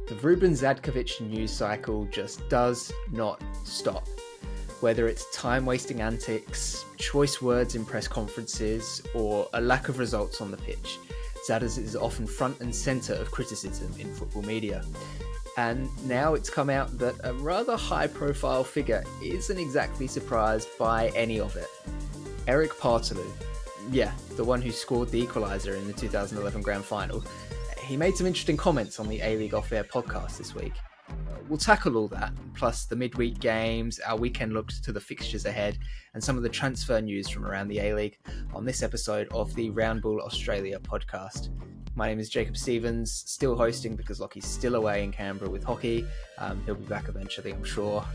The Ruben Zadkovich news cycle just does not stop. Whether it's time-wasting antics, choice words in press conferences, or a lack of results on the pitch, Zadders is often front and centre of criticism in football media. And now it's come out that a rather high-profile figure isn't exactly surprised by any of it. Eric Partaloo, the one who scored the equaliser in the 2011 Grand Final, he made some interesting comments on the A-League Off-Air podcast this week. We'll tackle all that, plus the midweek games, our weekend looks to the fixtures ahead, and some of the transfer news from around the A-League on this episode of the Round Ball Australia podcast. My name is Jacob Stevens, still hosting because Lockie's still away in Canberra with hockey. He'll be back eventually, I'm sure,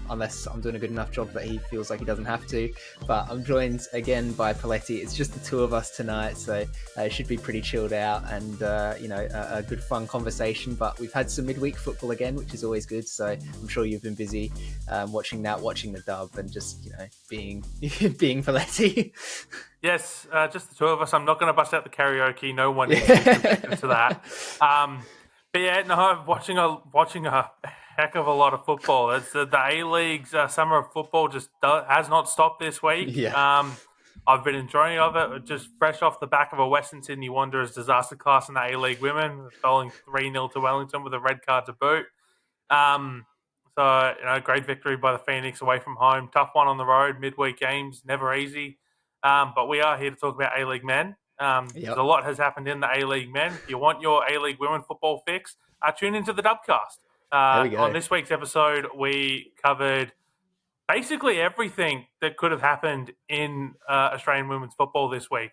unless I'm doing a good enough job that he feels like he doesn't have to. But I'm joined again by Poletti. It's just the two of us tonight, so it should be pretty chilled out and, a good fun conversation. But we've had some midweek football again, which is always good. So I'm sure you've been busy watching the dub and just, being Poletti. Yes, just the two of us. I'm not going to bust out the karaoke. No one needs to into that. I'm watching a heck of a lot of football. It's the A-League's summer of football just has not stopped this week. Yeah. I've been enjoying it, just fresh off the back of a Western Sydney Wanderers disaster class in the A-League women, falling 3-0 to Wellington with a red card to boot. Great victory by the Phoenix away from home. Tough one on the road, midweek games, never easy. But we are here to talk about A-League men. Because a lot has happened in the A-League men. If you want your A-League women football fix, tune into the Dubcast. There we go. On this week's episode, we covered basically everything that could have happened in Australian women's football this week.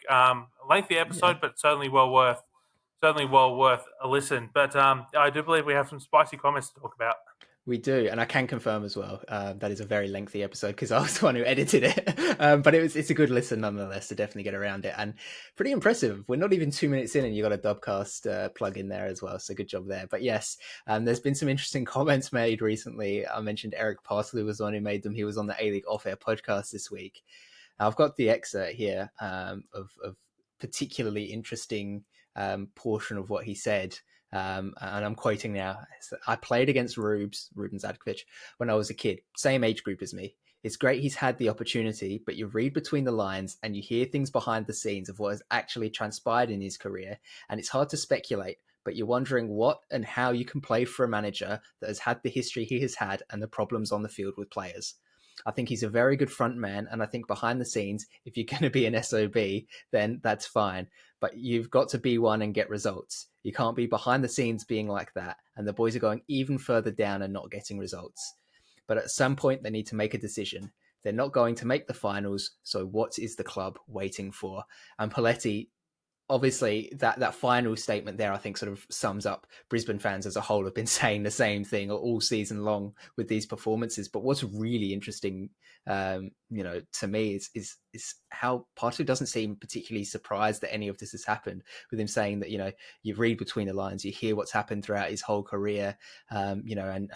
Lengthy episode, but certainly well worth a listen. But I do believe we have some spicy comments to talk about. We do, and I can confirm as well that is a very lengthy episode because I was the one who edited it. But it's a good listen nonetheless to definitely get around it, and pretty impressive. We're not even 2 minutes in, and you got a Dubcast plug in there as well, so good job there. But yes, there's been some interesting comments made recently. I mentioned Eric Parsley was the one who made them. He was on the A-League Off-Air podcast this week. I've got the excerpt here of particularly interesting portion of what he said. And I'm quoting now. I played against Ruben Zadkovich when I was a kid, same age group as me. It's great he's had the opportunity, but you read between the lines and you hear things behind the scenes of what has actually transpired in his career. And it's hard to speculate, but you're wondering what and how you can play for a manager that has had the history he has had and the problems on the field with players. I think he's a very good front man, and I think behind the scenes, if you're going to be an SOB, then that's fine. But you've got to be one and get results. You can't be behind the scenes being like that, and the boys are going even further down and not getting results. But at some point, they need to make a decision. They're not going to make the finals, so what is the club waiting for? And Poletti, obviously, that final statement there, I think, sort of sums up Brisbane fans as a whole have been saying the same thing all season long with these performances. But what's really interesting, to me is how Partu doesn't seem particularly surprised that any of this has happened, with him saying that, you read between the lines, you hear what's happened throughout his whole career, and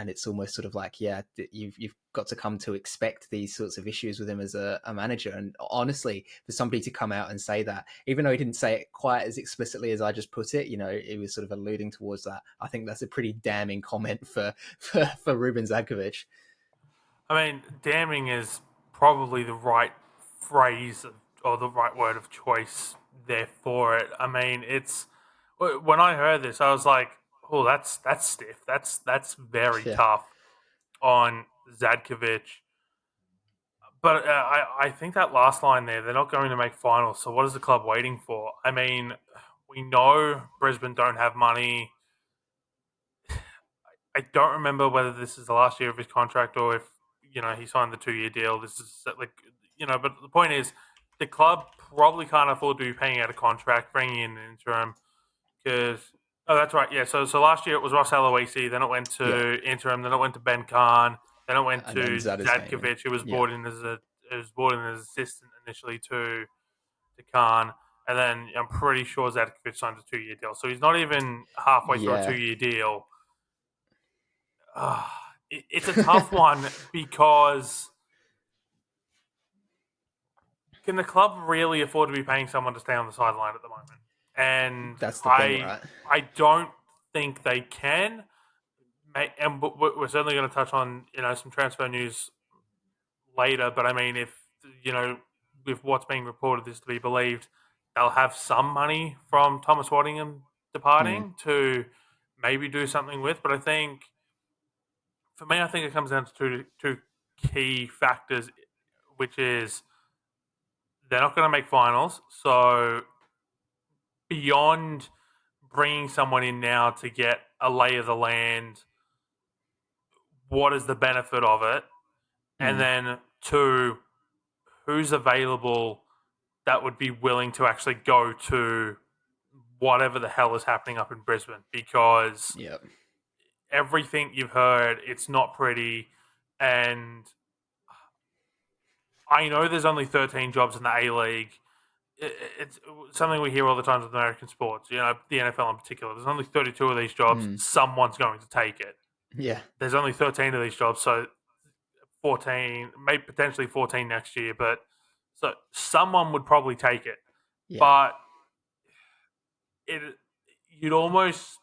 it's almost sort of like, you've got to come to expect these sorts of issues with him as a manager. And honestly, for somebody to come out and say that, even though he didn't say it quite as explicitly as I just put it, he was sort of alluding towards that. I think that's a pretty damning comment for Ruben Zadkovich. I mean, damning is probably the right phrase or the right word of choice there for it. I mean, when I heard this, I was like, oh, that's stiff. That's very tough on Zadkovich. But I think that last line there, they're not going to make finals, so what is the club waiting for? I mean, we know Brisbane don't have money. I don't remember whether this is the last year of his contract or if, he signed the 2-year deal. This is but the point is the club probably can't afford to be paying out a contract, bringing in an interim because... Oh, that's right. Yeah, so last year it was Ross Aloisi, then it went to interim, then it went to Ben Khan, then it went to Zadkovich, who was brought in as assistant initially to Khan, and then I'm pretty sure Zadkovich signed a 2-year deal. So he's not even halfway through a 2-year deal. It's a tough one because can the club really afford to be paying someone to stay on the sideline at the moment? And that's the thing, right? I don't think they can. and we're certainly going to touch on some transfer news later. But I mean, if you know, with what's being reported is to be believed, they'll have some money from Thomas Waddingham Mm, departing to maybe do something with. But I think for me, I think it comes down to two key factors, which is they're not going to make finals. So beyond bringing someone in now to get a lay of the land, what is the benefit of it? And mm, then two, who's available that would be willing to actually go to whatever the hell is happening up in Brisbane? Because yeah. everything you've heard, it's not pretty. And I know there's only 13 jobs in the A League. It's something we hear all the time with American sports, the NFL in particular. There's only 32 of these jobs. Mm, Someone's going to take it. yeah. There's only 13 of these jobs, so 14, maybe potentially 14 next year. But so someone would probably take it. Yeah. But it you'd almost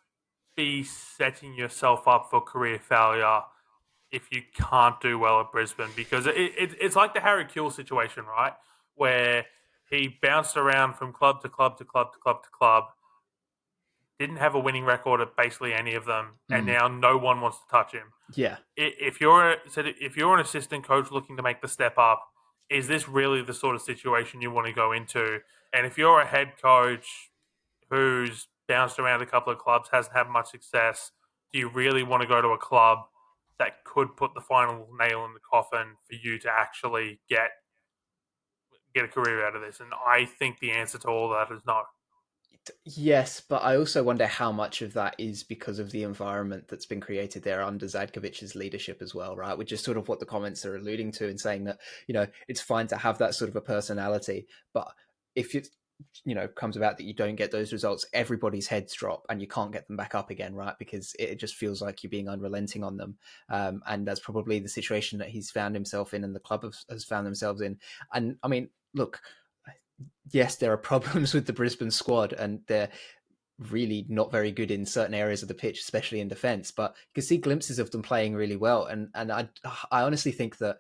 be setting yourself up for career failure if you can't do well at Brisbane, because it's like the Harry Kuehl situation, right? Where he bounced around from club to club to club to club to club, didn't have a winning record at basically any of them, and Mm, now no one wants to touch him. yeah. If you're an assistant coach looking to make the step up, is this really the sort of situation you want to go into? And if you're a head coach who's bounced around a couple of clubs, hasn't had much success, do you really want to go to a club that could put the final nail in the coffin for you to actually get a career out of this? And I think the answer to all that is no. Yes, but I also wonder how much of that is because of the environment that's been created there under Zadkovich's leadership as well, right? Which is sort of what the comments are alluding to and saying that, it's fine to have that sort of a personality, but if it, comes about that you don't get those results, everybody's heads drop and you can't get them back up again, right? Because it just feels like you're being unrelenting on them. And that's probably the situation that he's found himself in and the club has found themselves in. And I mean, look, yes, there are problems with the Brisbane squad, and they're really not very good in certain areas of the pitch, especially in defence. But you can see glimpses of them playing really well, and I honestly think that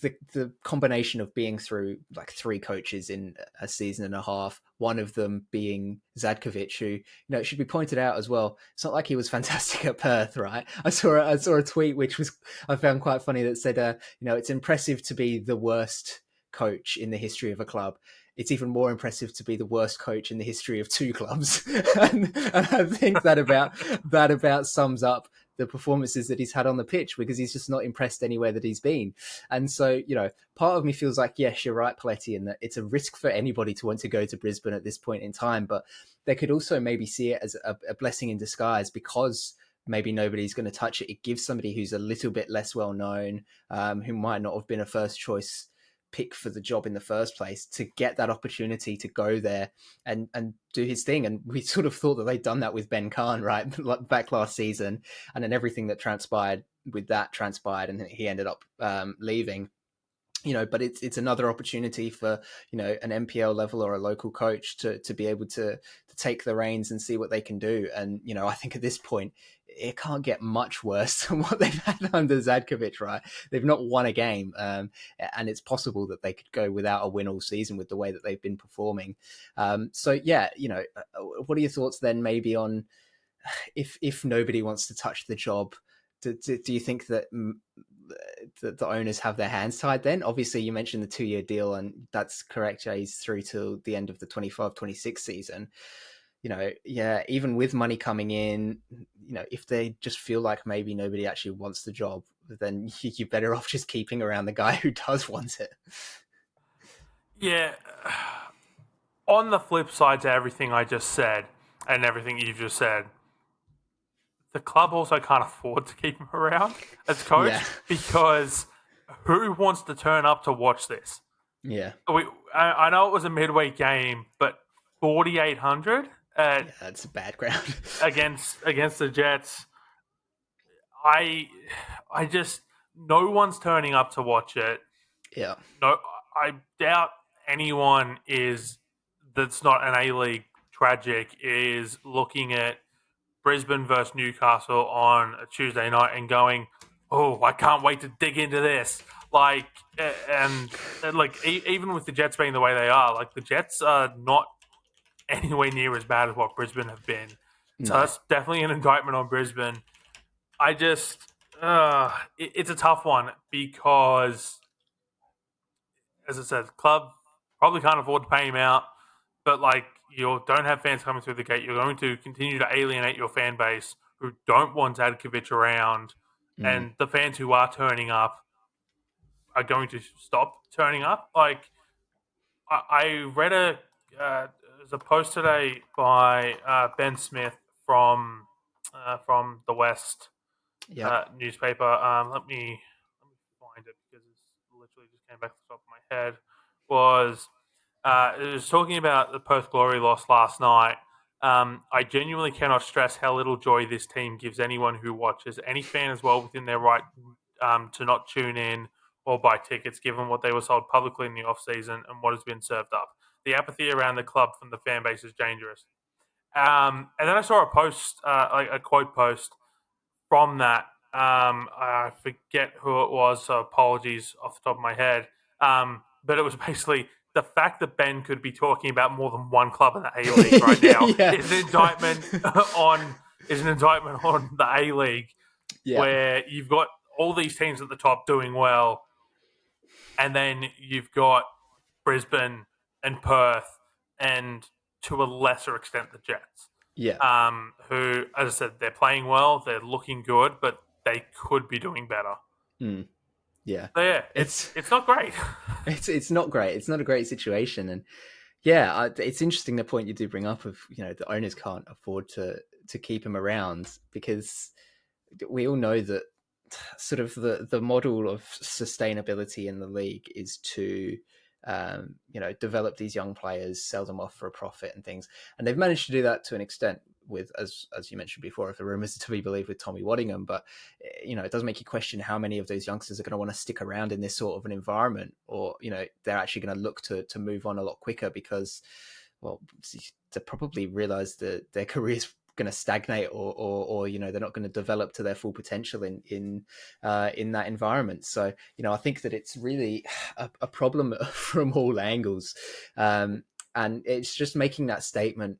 the combination of being through like three coaches in a season and a half, one of them being Zadkovich, who it should be pointed out as well. It's not like he was fantastic at Perth, right? I saw a tweet which was I found quite funny that said, it's impressive to be the worst coach in the history of a club. It's even more impressive to be the worst coach in the history of two clubs, and I think that about sums up the performances that he's had on the pitch, because he's just not impressed anywhere that he's been. And so, part of me feels like, yes, you're right, Poletti, in that it's a risk for anybody to want to go to Brisbane at this point in time, but they could also maybe see it as a blessing in disguise, because maybe nobody's going to touch it. It gives somebody who's a little bit less well known, who might not have been a first choice pick for the job in the first place, to get that opportunity to go there and do his thing. And we sort of thought that they'd done that with Ben Khan, right, back last season, and then everything that transpired with that transpired, and he ended up leaving. But it's another opportunity for an NPL level or a local coach to be able to take the reins and see what they can do. And I think at this point it can't get much worse than what they've had under Zadkovich, right? They've not won a game, and it's possible that they could go without a win all season with the way that they've been performing. So yeah, what are your thoughts then, maybe on if nobody wants to touch the job? Do you think that the owners have their hands tied then? Obviously, you mentioned the 2-year deal, and that's correct. He's through till the end of the 25-26 season. Yeah, even with money coming in, if they just feel like maybe nobody actually wants the job, then you're better off just keeping around the guy who does want it. Yeah. On the flip side to everything I just said and everything you just said, the club also can't afford to keep him around as Yeah, coach, because who wants to turn up to watch this? yeah, I know it was a midweek game, but 4,800 yeah. That's a bad ground. against the Jets. I just, no one's turning up to watch it. Yeah, No, I doubt anyone is that's not an A League tragic is looking at Brisbane versus Newcastle on a Tuesday night and going, "Oh, I can't wait to dig into this." Like, and like even with the Jets being the way they are, like the Jets are not anywhere near as bad as what Brisbane have been. So No. that's definitely an indictment on Brisbane. I just, it's a tough one because, as I said, the club probably can't afford to pay him out, but like you don't have fans coming through the gate. You're going to continue to alienate your fan base who don't want Zadkovich around, Mm. and the fans who are turning up are going to stop turning up. Like I read there's a post today by Ben Smith from the West Yeah. newspaper. Let me find it because it's literally just came back to the top of my head. Was it was talking about the Perth Glory loss last night. I genuinely cannot stress how little joy this team gives anyone who watches. Any fan as well within their right to not tune in or buy tickets, given what they were sold publicly in the off season and what has been served up. The apathy around the club from the fan base is dangerous. And then I saw a post, like a quote post from that. I forget who it was, so apologies off the top of my head. But it was basically the fact that Ben could be talking about more than one club in the A League right now Yeah. is an indictment on the A League, Yeah. where you've got all these teams at the top doing well, and then you've got Brisbane and Perth, and to a lesser extent the Jets, Yeah. who, as I said, they're playing well, they're looking good, but they could be doing better. Mm. Yeah. So yeah, It's it's not great. it's not great. It's not a great situation, and yeah, it's interesting the point you do bring up of the owners can't afford to keep him around because we all know that sort of the model of sustainability in the league is to develop these young players, sell them off for a profit and things, and they've managed to do that to an extent with, as you mentioned before, if the rumors are to be believed, with Tommy Waddingham. But it does make you question how many of those youngsters are going to want to stick around in this sort of an environment, or they're actually going to look to move on a lot quicker because, well, they probably realize that their careers going to stagnate, or they're not going to develop to their full potential in that environment. So I think that it's really a problem from all angles, and it's just making that statement.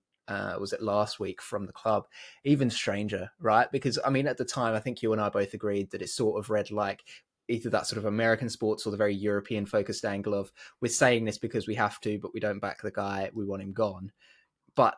Was it last week from the club even stranger, right? Because I mean, at the time, I think you and I both agreed that it sort of read like either that sort of American sports or the very European focused angle of, we're saying this because we have to, but we don't back the guy, we want him gone. But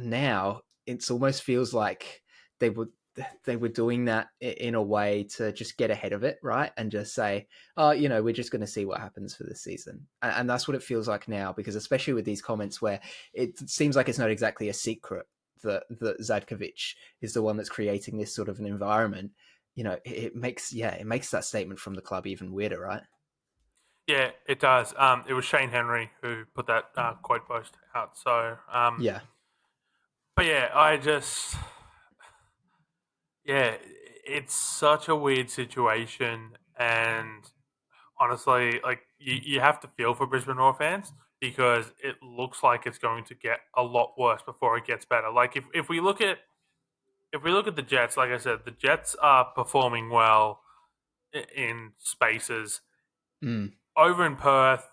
now it almost feels like they were doing that in a way to just get ahead of it, right? And just say, oh, we're just going to see what happens for this season. And that's what it feels like now, because especially with these comments where it seems like it's not exactly a secret that Zadkovich is the one that's creating this sort of an environment, it makes that statement from the club even weirder, right? Yeah, it does. It was Shane Henry who put that quote post out. So, Yeah. but yeah, I just, yeah, it's such a weird situation, and honestly, like you have to feel for Brisbane Roar fans because it looks like it's going to get a lot worse before it gets better. Like if we look at the Jets, like I said, the Jets are performing well in spaces. Mm. Over in Perth,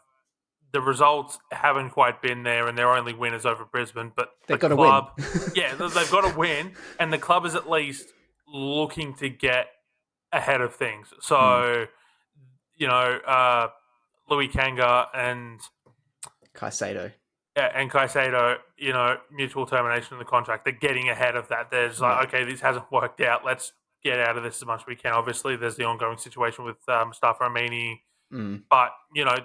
the results haven't quite been there, and they're only winners over Brisbane. But the They've got to win. club, yeah, they've got to win, and the club is at least looking to get ahead of things. Mm. So, you know, Louis Kanga Caicedo. and Caicedo, mutual termination of the contract. They're getting ahead of that. There's Yeah. like, okay, this hasn't worked out. Let's get out of this as much as we can. Obviously, there's the ongoing situation with Mustafa Amini, Mm. but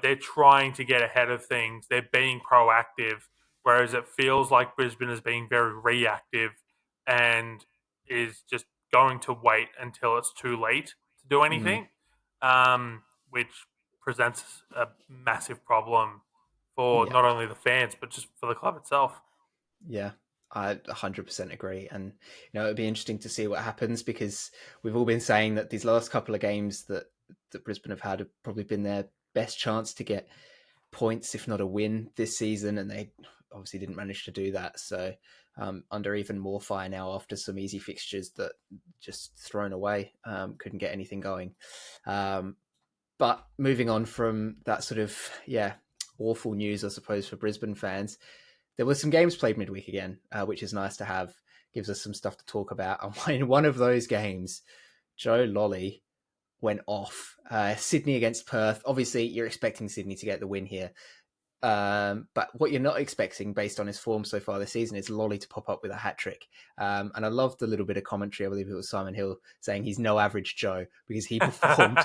they're trying to get ahead of things. They're being proactive, whereas it feels like Brisbane is being very reactive and is just going to wait until it's too late to do Mm. anything, which presents a massive problem for Yeah. not only the fans but just for the club itself. Yeah, I 100% agree. And, it'd be interesting to see what happens, because we've all been saying that these last couple of games that Brisbane have had have probably been their best chance to get points, if not a win, this season. And they obviously didn't manage to do that. So under even more fire now after some easy fixtures that just thrown away, couldn't get anything going. But moving on from that sort of, awful news, I suppose, for Brisbane fans, there were some games played midweek again, which is nice to have. Gives us some stuff to talk about. And in one of those games, Joe Lolly went off. Sydney against Perth. Obviously, you're expecting Sydney to get the win here. But what you're not expecting based on his form so far this season is Lolly to pop up with a hat-trick. And I loved the little bit of commentary, I believe it was Simon Hill, saying he's no average Joe because he performed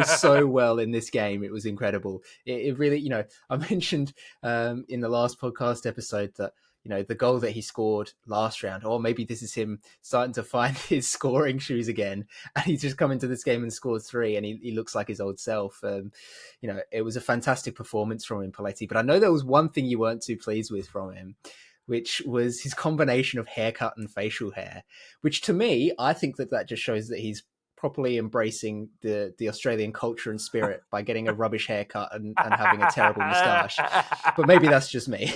so well in this game. It was incredible. It really, I mentioned in the last podcast episode that, the goal that he scored last round, or maybe this is him starting to find his scoring shoes again. And he's just come into this game and scored 3 and he looks like his old self. It was a fantastic performance from him, Poletti. But I know there was one thing you weren't too pleased with from him, which was his combination of haircut and facial hair, which to me, I think that just shows that he's properly embracing the Australian culture and spirit by getting a rubbish haircut and having a terrible moustache. But maybe that's just me.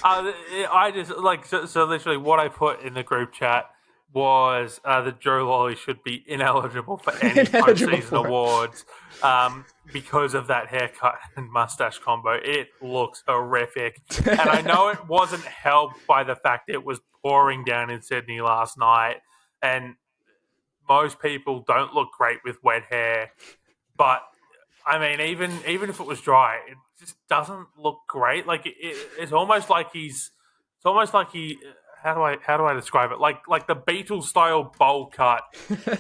I just so literally what I put in the group chat was that Joe Lolly should be ineligible for any postseason awards because of that haircut and mustache combo. It looks horrific. And I know it wasn't helped by the fact it was pouring down in Sydney last night, and most people don't look great with wet hair, but I mean, even if it was dry, it just doesn't look great. Like it's almost like he. How do I describe it? Like the Beatles style bowl cut,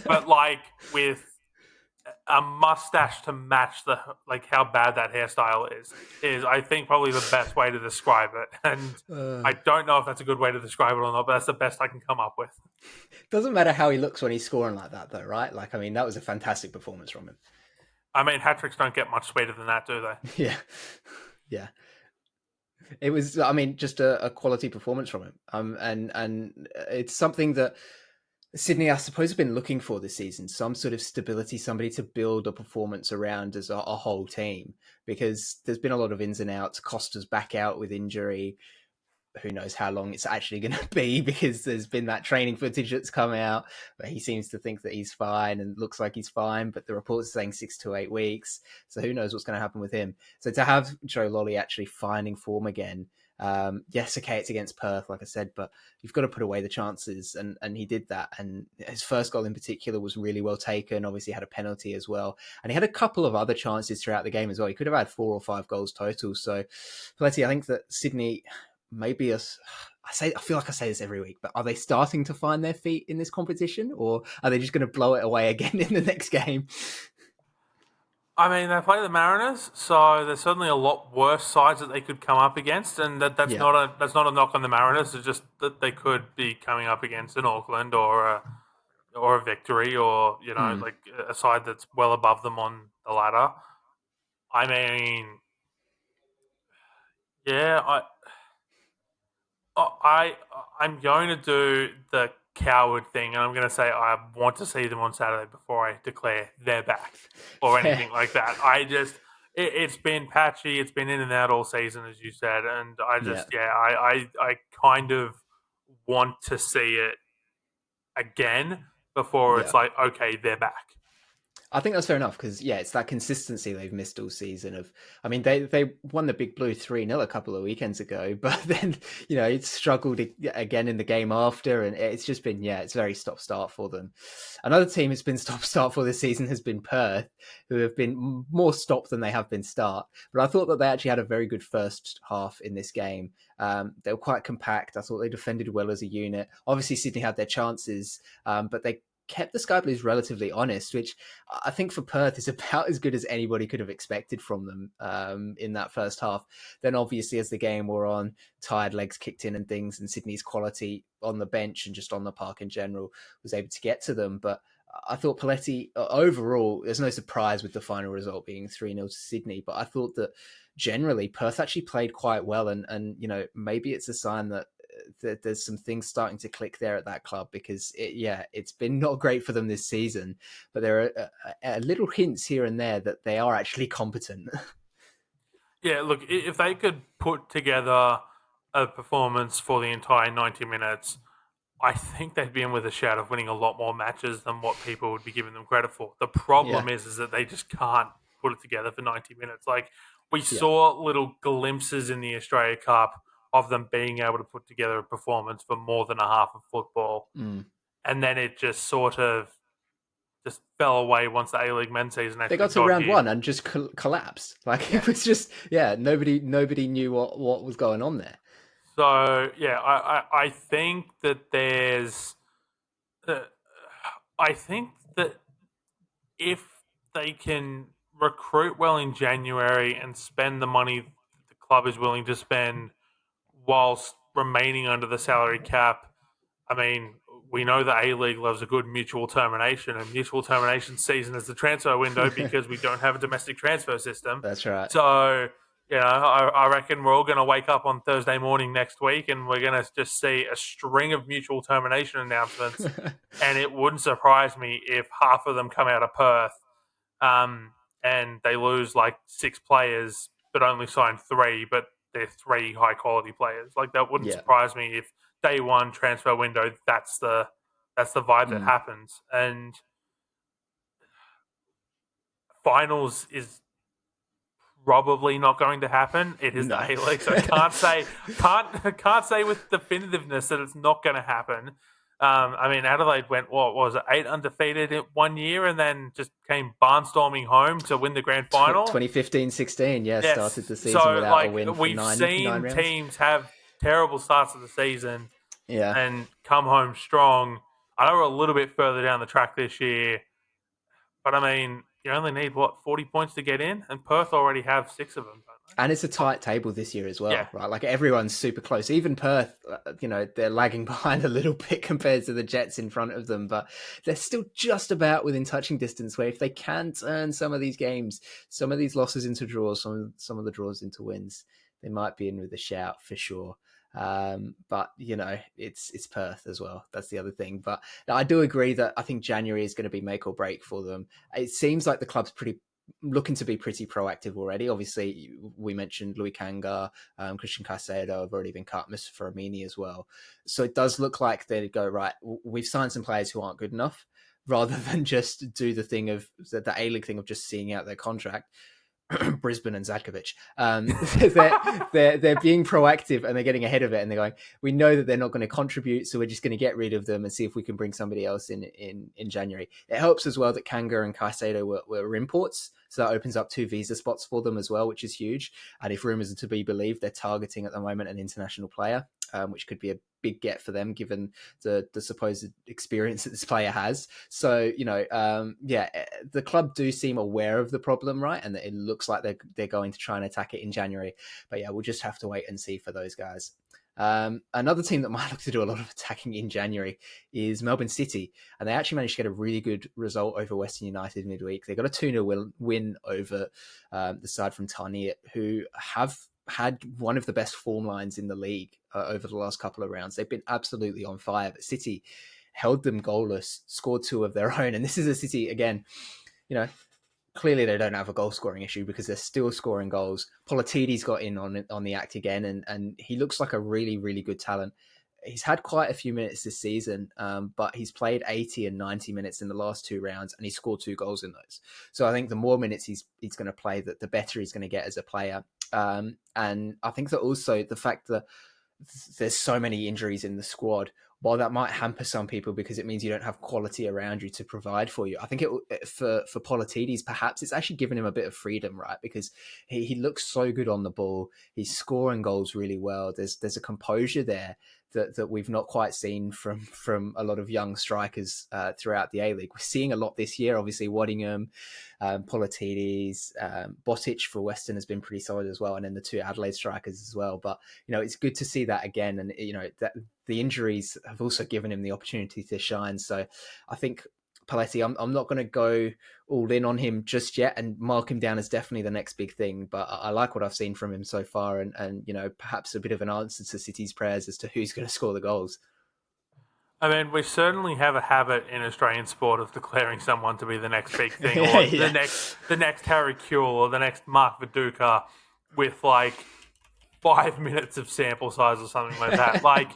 but like with a mustache to match how bad that hairstyle is I think probably the best way to describe it. And I don't know if that's a good way to describe it or not, but that's the best I can come up with. Doesn't matter how he looks when he's scoring like that, though, right? Like, I mean, that was a fantastic performance from him. I mean, hat-tricks don't get much sweeter than that, do they? Yeah. It was, I mean, just a quality performance from him. And it's something that Sydney, I suppose, have been looking for this season, some sort of stability, somebody to build a performance around as a whole team, because there's been a lot of ins and outs. Costa's back out with injury. Who knows how long it's actually going to be, because there's been that training footage that's come out, but he seems to think that he's fine and looks like he's fine, but the reports are saying 6 to 8 weeks. So who knows what's going to happen with him. So to have Joe Lolly actually finding form again, yes, okay, it's against Perth, like I said, but you've got to put away the chances, and he did that. And his first goal in particular was really well taken. Obviously had a penalty as well, and he had a couple of other chances throughout the game as well. He could have had 4 or 5 goals total. So Poletti, I think that Sydney maybe I feel like I say this every week, but are they starting to find their feet in this competition, or are they just going to blow it away again in the next game? I mean, they play the Mariners, so there's certainly a lot worse sides that they could come up against, and that's not a knock on the Mariners. It's just that they could be coming up against an Auckland or a Victory, or like a side that's well above them on the ladder. I mean, yeah, I'm going to do the coward thing, and I'm going to say I want to see them on Saturday before I declare they're back or anything like that. It's been patchy, it's been in and out all season, as you said, and I kind of want to see it again before it's like, okay, they're back. I think that's fair enough, because it's that consistency they've missed all season. I mean, they won the Big Blue 3-0 a couple of weekends ago, but then it struggled again in the game after, and it's just been it's very stop-start for them. Another team has been stop-start for this season has been Perth, who have been more stop than they have been start. But I thought that they actually had a very good first half in this game. They were quite compact. I thought they defended well as a unit. Obviously, Sydney had their chances, but they kept the Sky Blues relatively honest, which I think for Perth is about as good as anybody could have expected from them in that first half. Then obviously as the game wore on, tired legs kicked in and things, and Sydney's quality on the bench and just on the park in general was able to get to them. But I thought Poletti, overall, there's no surprise with the final result being 3-0 to Sydney, but I thought that generally Perth actually played quite well, and maybe it's a sign that there's some things starting to click there at that club, because it's been not great for them this season, but there are little hints here and there that they are actually competent. Yeah, look, if they could put together a performance for the entire 90 minutes, I think they'd be in with a shout of winning a lot more matches than what people would be giving them credit for. The Yeah, problem is that they just can't put it together for 90 minutes. Like, we yeah, saw little glimpses in the Australia Cup of them being able to put together a performance for more than a half of football. mm. And then it just sort of just fell away once the A-League men's season They actually got to got round here. one and just collapsed. Like Yeah. it was just, yeah, nobody knew what was going on there. So, yeah, I think that there's... Uh, I think that if they can recruit well in January and spend the money the club is willing to spend whilst remaining under the salary cap, I mean, we know the A League loves a good mutual termination, and mutual termination season is the transfer window because we don't have a domestic transfer system. That's right. So, I reckon we're all going to wake up on Thursday morning next week and we're going to just see a string of mutual termination announcements. And it wouldn't surprise me if half of them come out of Perth, um, and they lose like 6 players, but only sign 3, but they're 3 high quality players. Like, that wouldn't Yeah. surprise me if day one transfer window, that's the vibe that Mm. happens. And finals is probably not going to happen. It is the No. A League, so can't say with definitiveness that it's not going to happen. I mean, Adelaide went, what was it, 8 undefeated in 1 year, and then just came barnstorming home to win the grand final. 2015-16, yeah, started Yes, the season so without a like win for we've nine seen rounds. teams have terrible starts of the season Yeah. and come home strong. I know we're a little bit further down the track this year, but I mean, you only need 40 points to get in, and Perth already have 6 of them, don't And it's a they? tight table this year as Yeah, well, right? Like everyone's super close. Even Perth, they're lagging behind a little bit compared to the Jets in front of them, but they're still just about within touching distance. Where if they can turn some of these games, some of these losses into draws, some of the draws into wins, they might be in with a shout for sure. But it's Perth as well. That's the other thing. But I do agree that I think January is going to be make or break for them. It seems like the club's looking to be pretty proactive already. Obviously, we mentioned Louis Kanga, Christian Caicedo have already been cut, Mr. Ferramini as well. So it does look like they go, right, we've signed some players who aren't good enough, rather than just do the thing of the A-League thing of just seeing out their contract. Brisbane and Zadkovich. They're being proactive and they're getting ahead of it, and they're going, we know that they're not going to contribute, so we're just going to get rid of them and see if we can bring somebody else in January. It helps as well that Kanga and Caicedo were imports, so that opens up 2 visa spots for them as well, which is huge. And if rumours are to be believed, they're targeting at the moment an international player, which could be a big get for them given the supposed experience that this player has. So the club do seem aware of the problem, right? And it looks like they're going to try and attack it in January. But yeah, we'll just have to wait and see for those guys. Another team that might look to do a lot of attacking in January is Melbourne City, and they actually managed to get a really good result over Western United midweek. They got a 2-0 win over the side from Tarnier, who have had one of the best form lines in the league over the last couple of rounds. They've been absolutely on fire, but City held them goalless, scored 2 of their own. And this is a City, again, clearly they don't have a goal scoring issue because they're still scoring goals. Poletti's got in on the act again, and he looks like a really, really good talent. He's had quite a few minutes this season, but he's played 80 and 90 minutes in the last 2 rounds, and he scored 2 goals in those. So I think the more minutes he's going to play, the better he's going to get as a player. And I think that also the fact that there's so many injuries in the squad, while that might hamper some people because it means you don't have quality around you to provide for you, I think for Poletti's, perhaps it's actually given him a bit of freedom, right? Because he looks so good on the ball. He's scoring goals really well. There's a composure there that we've not quite seen from a lot of young strikers throughout the A-League. We're seeing a lot this year, obviously. Waddingham, Poletti's, Botic for Western has been pretty solid as well, and then the 2 Adelaide strikers as well. But it's good to see that again, and that the injuries have also given him the opportunity to shine. So I think Poletti, I'm not going to go all in on him just yet and mark him down as definitely the next big thing, but I like what I've seen from him so far, and perhaps a bit of an answer to City's prayers as to who's going to score the goals. I mean, we certainly have a habit in Australian sport of declaring someone to be the next big thing, or Yeah. the next Harry Kewell, or the next Mark Viduka. with like 5 minutes of sample size or something like that. Like,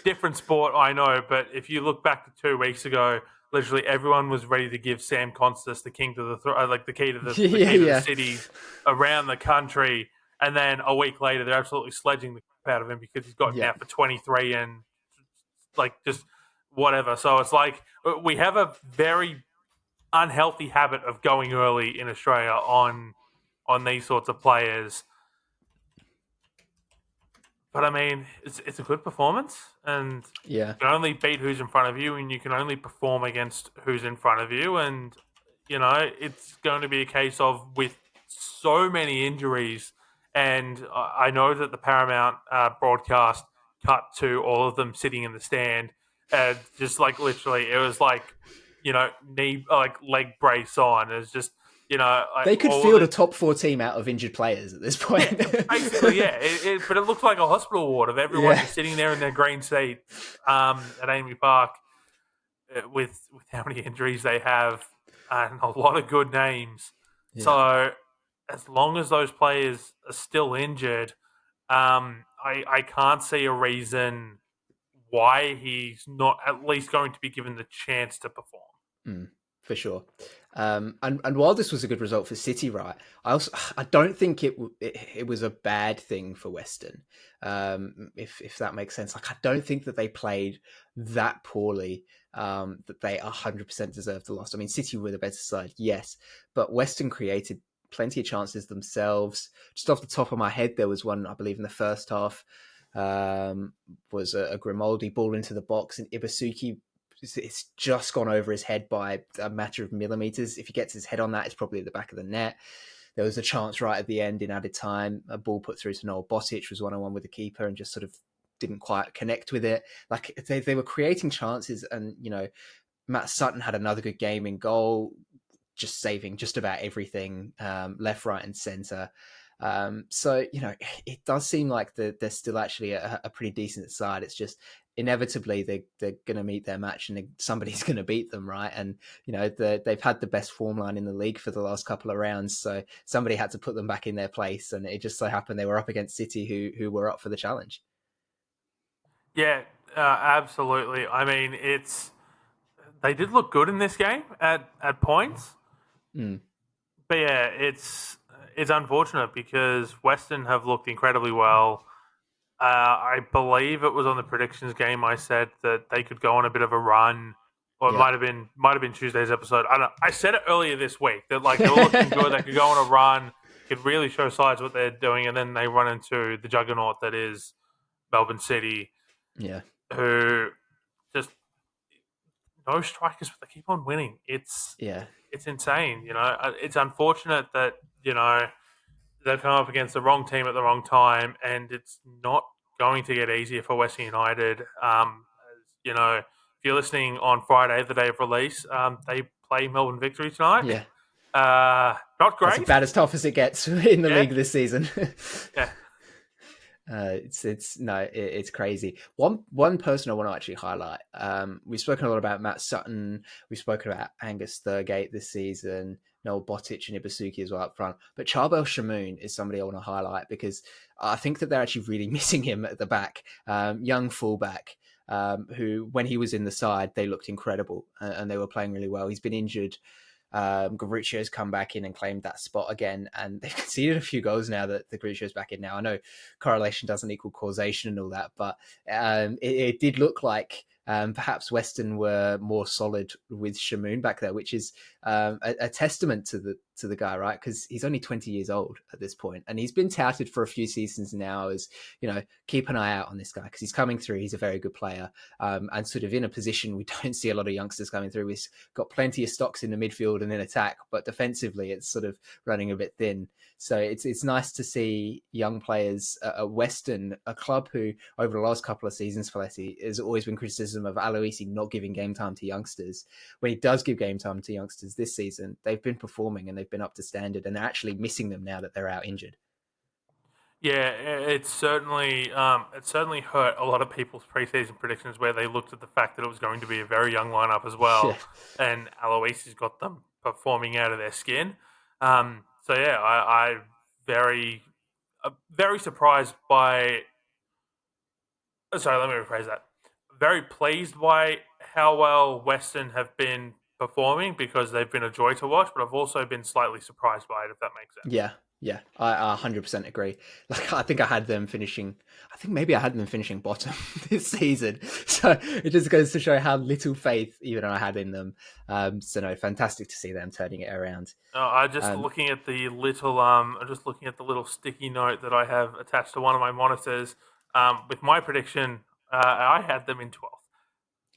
different sport, I know, but if you look back to 2 weeks ago, literally everyone was ready to give Sam Constas the king to the key to the Yeah, key to the yeah, city around the country, and then a week later they're absolutely sledging the crap out of him because he's gotten yeah, out for 23 and like just whatever. So it's like we have a very unhealthy habit of going early in Australia on these sorts of players. But I mean, it's a good performance, and yeah. you can only beat who's in front of you, and you can only perform against who's in front of you. And it's going to be a case of with so many injuries, and I know that the Paramount broadcast cut to all of them sitting in the stand, and just like literally, it was like knee like leg brace on. It's just like They could all of field a the top four team out of injured players at this yeah, point. basically, yeah. But it looks like a hospital ward of everyone Yeah, just sitting there in their green seats at Amy Park with how many injuries they have and a lot of good names. yeah. So as long as those players are still injured, I can't see a reason why he's not at least going to be given the chance to perform. Mm, for sure. And while this was a good result for City, right? I don't think it was a bad thing for Western. If that makes sense. Like I don't think that they played that poorly. That they 100% deserved the loss. I mean, City were the better side, yes, but Western created plenty of chances themselves. Just off the top of my head, there was one I believe in the first half. Was a Grimaldi ball into the box, and Ibasuki, it's just gone over his head by a matter of millimeters. If he gets his head on that, it's probably at the back of the net. There was a chance right at the end in added time. A ball put through to Noel Botic was one-on-one with the keeper and just sort of didn't quite connect with it. Like they were creating chances, and Matt Sutton had another good game in goal, just saving just about everything, left, right, and centre. So it does seem like they're still actually a pretty decent side. It's just inevitably they're going to meet their match, and somebody's going to beat them, right? And they've had the best form line in the league for the last couple of rounds, so somebody had to put them back in their place, and it just so happened they were up against City, who were up for the challenge. Yeah, absolutely. I mean, they did look good in this game at points. Mm. But yeah, it's unfortunate because Western have looked incredibly well. I believe it was on the predictions game. I said that they could go on a bit of a run, or it Yeah. might have been Tuesday's episode. I don't know. I said it earlier this week that like they were looking good. They could go on a run, could really show sides what they're doing, and then they run into the juggernaut that is Melbourne City, Yeah. who just no strikers, but they keep on winning. Yeah. It's insane. It's unfortunate that they've come up against the wrong team at the wrong time, and it's not going to get easier for Western United. If you're listening on Friday, the day of release, they play Melbourne Victory tonight. Yeah. Not That's great. about as tough as it gets in the Yeah, league this season. yeah, It's crazy. One person I want to actually highlight. We've spoken a lot about Matt Sutton. We've spoken about Angus Thurgate this season. Noel Botic and Ibasuki as well up front. But Charbel Shamoon is somebody I want to highlight because I think that they're actually really missing him at the back. Young fullback. Who, when he was in the side, they looked incredible and they were playing really well. He's been injured. Garuccio's come back in and claimed that spot again, and they've conceded a few goals now that the Garuccio's back in now. I know correlation doesn't equal causation and all that, but it did look like perhaps Western were more solid with Shamoon back there, which is a testament to the guy, right? Because he's only 20 years old at this point, and he's been touted for a few seasons now as, keep an eye out on this guy because he's coming through. He's a very good player, and sort of in a position we don't see a lot of youngsters coming through. We've got plenty of stocks in the midfield and in attack, but defensively it's sort of running a bit thin. So it's nice to see young players at Western, a club who over the last couple of seasons, Poletti, has always been criticism of Aloisi not giving game time to youngsters. When he does give game time to youngsters this season, they've been performing and they've been up to standard, and they're actually missing them now that they're out injured. yeah. It certainly hurt a lot of people's preseason predictions where they looked at the fact that it was going to be a very young lineup as Yeah. well, and Aloisi's got them performing out of their skin. So yeah, I very very surprised by. Sorry, let me rephrase that. Very pleased by how well Western have been performing because they've been a joy to watch, but I've also been slightly surprised by it, if that makes sense. Yeah, yeah, I 100% agree. Like, I think I had them finishing. I think maybe I had them finishing bottom this season. So it just goes to show how little faith even I had in them. So no, fantastic to see them turning it around. I just Um, looking at the little I'm just looking at the little sticky note that I have attached to one of my monitors. With my prediction, I had them in 12th.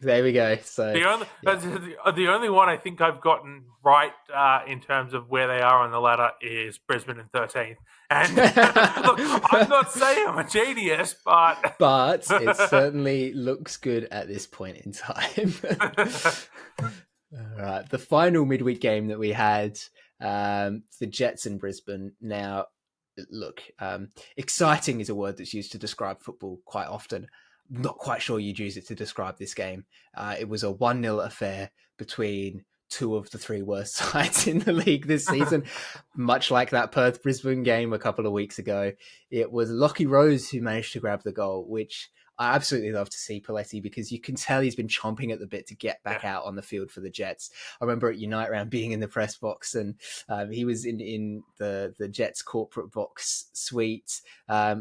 there we go. So The only yeah, the only one I think I've gotten right in terms of where they are on the ladder is Brisbane in 13th. And look, I'm not saying I'm a genius, but but it certainly looks good at this point in time. All right, the final midweek game that we had, the Jets in Brisbane. Now, look, exciting is a word that's used to describe football quite often. Not quite sure you'd use it to describe this game. It was a 1-0 affair between two of the three worst sides in the league this season. Much like that Perth Brisbane game a couple of weeks ago, it was Lockie Rose who managed to grab the goal, which I absolutely love to see Poletti because you can tell he's been chomping at the bit to get back yeah. out on the field for the Jets. I remember at Unite Round being in the press box and he was in the Jets corporate box suite